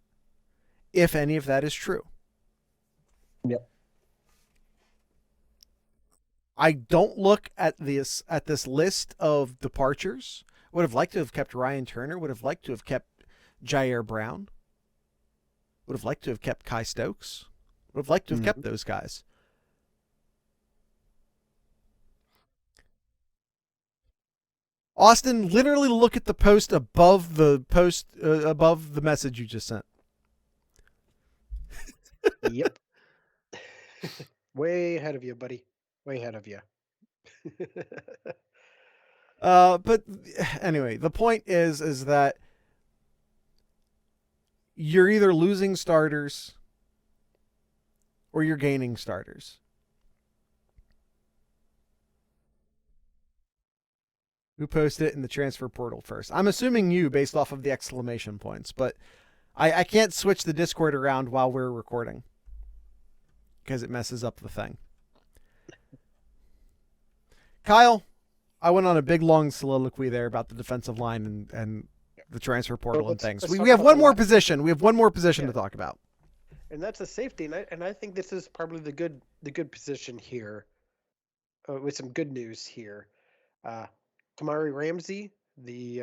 If any of that is true. Yep. I don't look at this list of departures. Would have liked to have kept Ryan Turner. Would have liked to have kept Jair Brown. Would have liked to have kept Kai Stokes. Would have liked to have kept those guys. Austin, literally look at the post above the message you just sent. Yep. Way ahead of you, buddy. Way ahead of you. But anyway, the point is that you're either losing starters or you're gaining starters. Who posted it in the transfer portal first? I'm assuming you, based off of the exclamation points, but I can't switch the Discord around while we're recording because it messes up the thing. Kyle, I went on a big long soliloquy there about the defensive line and the transfer portal and things. We have one more position. We have one more position to talk about. And that's a safety, and I think this is probably the good position here, with some good news here. Kamari Ramsey, the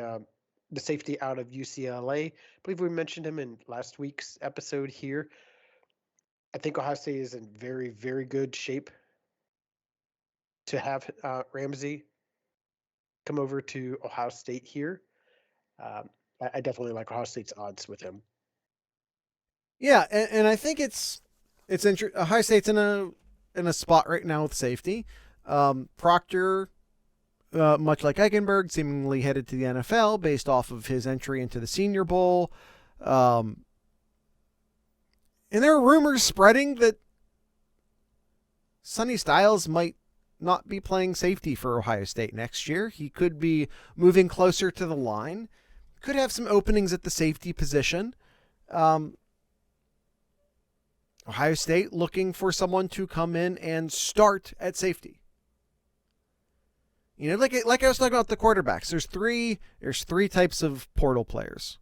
safety out of UCLA. I believe we mentioned him in last week's episode here. I think Ohio State is in very, very good shape to have Ramsey come over to Ohio State here. I definitely like Ohio State's odds with him. Yeah, and I think it's interesting. Ohio State's in a spot right now with safety. Proctor, much like Eichenberg, seemingly headed to the NFL based off of his entry into the Senior Bowl. And there are rumors spreading that Sonny Styles might not be playing safety for Ohio State next year. He could be moving closer to the line. Could have some openings at the safety position. Ohio State looking for someone to come in and start at safety. You know, like I was talking about the quarterbacks. There's three types of portal players.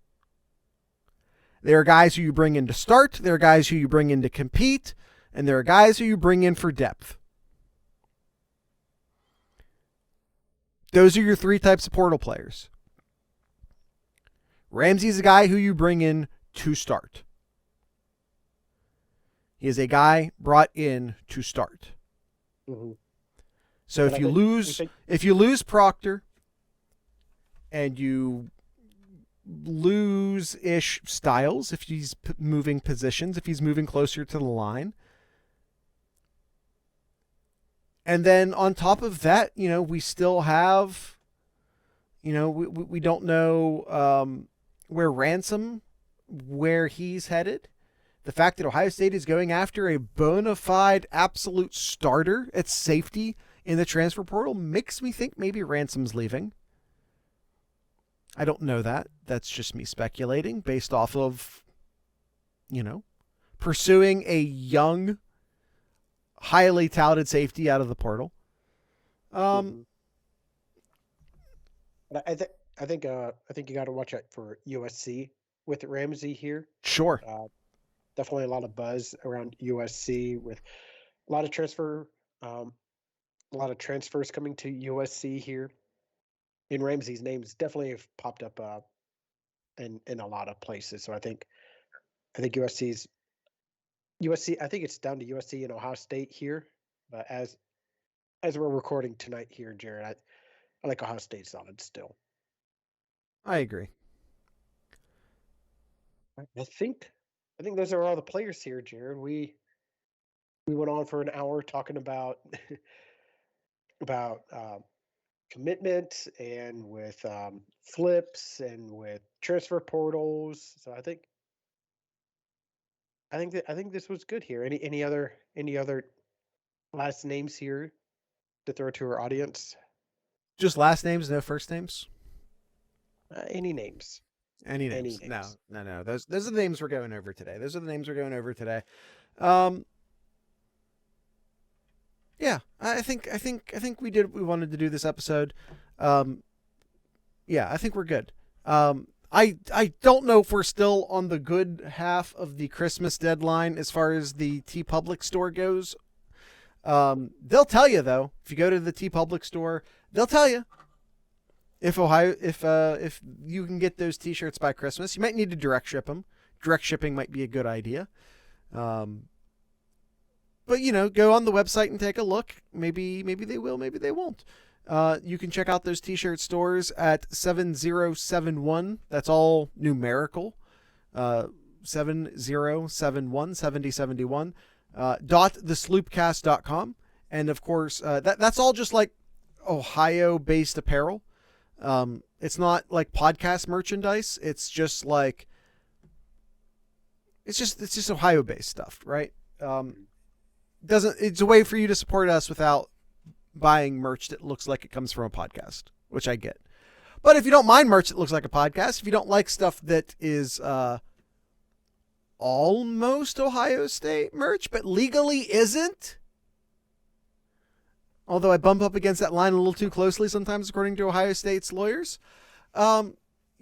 There are guys who you bring in to start. There are guys who you bring in to compete. And there are guys who you bring in for depth. Those are your three types of portal players. Ramsey's a guy who you bring in to start. He is a guy brought in to start. Mm-hmm. So if you lose Proctor and you lose Ish Styles, if he's moving positions, if he's moving closer to the line, and then on top of that, you know, we still have, you know, we don't know where he's headed. The fact that Ohio State is going after a bona fide absolute starter at safety in the transfer portal makes me think maybe Ransom's leaving. I don't know that. That's just me speculating based off of, you know, pursuing a young, highly touted safety out of the portal. I think you got to watch out for USC with Ramsey here. Sure. Definitely a lot of buzz around USC with a lot of transfers coming to USC here. And Ramsey's names definitely have popped up in a lot of places. So I think USC. I think it's down to USC and Ohio State here. But as we're recording tonight here, Jared, I like Ohio State solid still. I agree. I think those are all the players here, Jared. We went on for an hour talking about commitment and with flips and with transfer portals. So I think this was good here. Any other last names here to throw to our audience? Just last names, no first names? Any names? Any names? No. Those are the names we're going over today. Yeah, I think we did what we wanted to do this episode. Yeah, I think we're good. I don't know if we're still on the good half of the Christmas deadline as far as the TeePublic store goes. They'll tell you though, if you go to the TeePublic store, they'll tell you if you can get those t-shirts by Christmas. You might need to direct ship them. Direct shipping might be a good idea. But you know, go on the website and take a look. Maybe they will, maybe they won't. You can check out those t-shirt stores at 7071. That's all numerical. 7071 7071 .thesloopcast.com. And of course, that's all just like Ohio-based apparel. It's not like podcast merchandise. It's just like It's just Ohio based stuff, right? It's a way for you to support us without buying merch that looks like it comes from a podcast, which I get. But if you don't mind merch that looks like a podcast, if you don't like stuff that is almost Ohio State merch, but legally isn't, although I bump up against that line a little too closely sometimes, according to Ohio State's lawyers,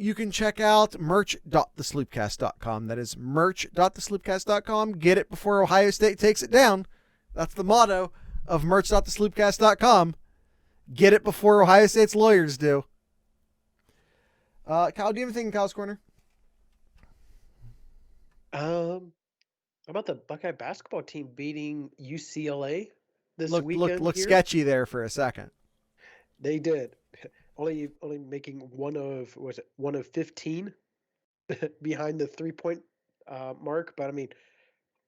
you can check out merch.thesloopcast.com. That is merch.thesloopcast.com. Get it before Ohio State takes it down. That's the motto of merch.thesloopcast.com. Get it before Ohio State's lawyers do. Kyle, do you have anything in Kyle's Corner? How about the Buckeye basketball team beating UCLA this weekend? Look here? sketchy there for a second. They did. Only making one of 15 behind the 3-point mark, but I mean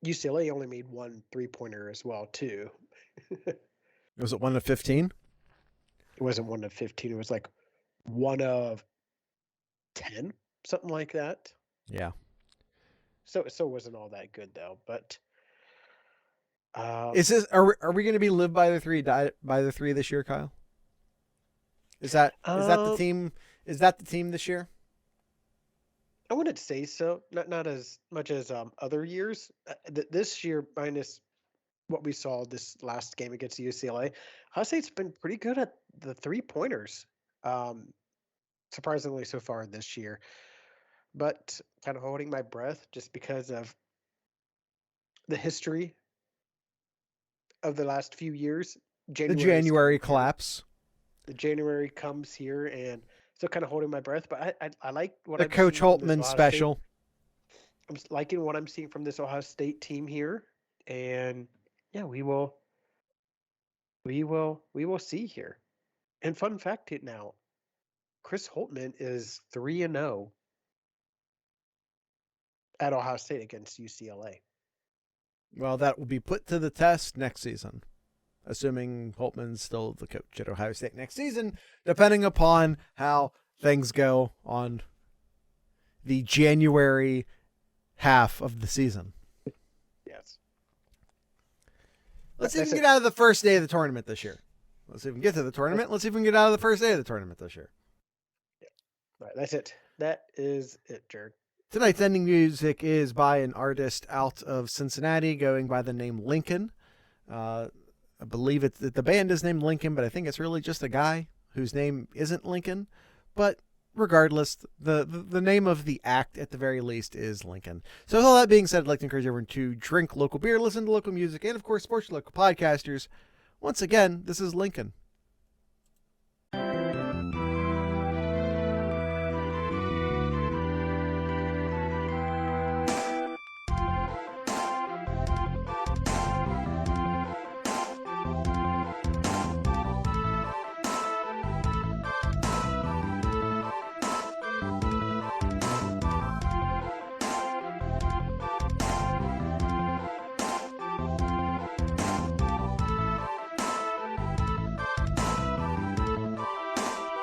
UCLA only made one 3-pointer as well too. Was it 1 of 15? It wasn't 1 of 15. It was like 1 of 10, something like that. Yeah. So it wasn't all that good though. But are we going to be live by the three, die by the three this year, Kyle? Is that the team? Is that the team this year? I wouldn't say so. Not as much as other years. This year, minus what we saw this last game against UCLA, Ohio State's been pretty good at the 3-pointers. Surprisingly, so far this year, but kind of holding my breath just because of the history of the last few years. The January collapse. The January comes here, and still kind of holding my breath. But I like what the Coach Holtman special. I'm liking what I'm seeing from this Ohio State team here, and yeah, we will see here. And fun fact now, Chris Holtman is 3-0 at Ohio State against UCLA. Well, that will be put to the test next season, assuming Holtman's still the coach at Ohio State next season, depending upon how things go on the January half of the season. Yes. Let's see if we can get out of the first day of the tournament this year. Let's see if we can get to the tournament. Let's see if we can get out of the first day of the tournament this year. Yeah. All right, that's it. That is it, Jared. Tonight's ending music is by an artist out of Cincinnati going by the name Lincoln. I believe the band is named Lincoln, but I think it's really just a guy whose name isn't Lincoln. But regardless, the name of the act at the very least is Lincoln. So with all that being said, I'd like to encourage everyone to drink local beer, listen to local music, and of course support your local podcasters. Once again, this is Lincoln.